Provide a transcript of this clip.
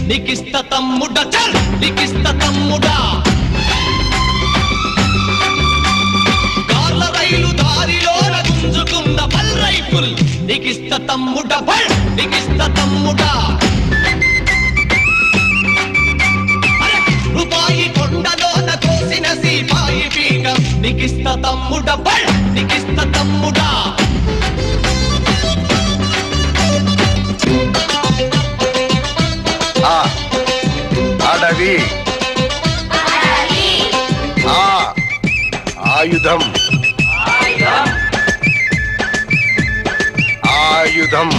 నీకిస్త తమ్ముడ చల్ నీకిస్త తమ్ముడా కార్ల రైలు దారిలోన గుంజుకున్న బల్ రైఫుల్ నీకిస్త తమ్ముడ బల్ నీకిస్త తమ్ముడా రూపాయి కొండలోన కోసిన సీపాయి పీక నీకిస్త తమ్ముడ బల్ నీకిస్త తమ్ముడా అడవి ఆయుధం ఆయుధం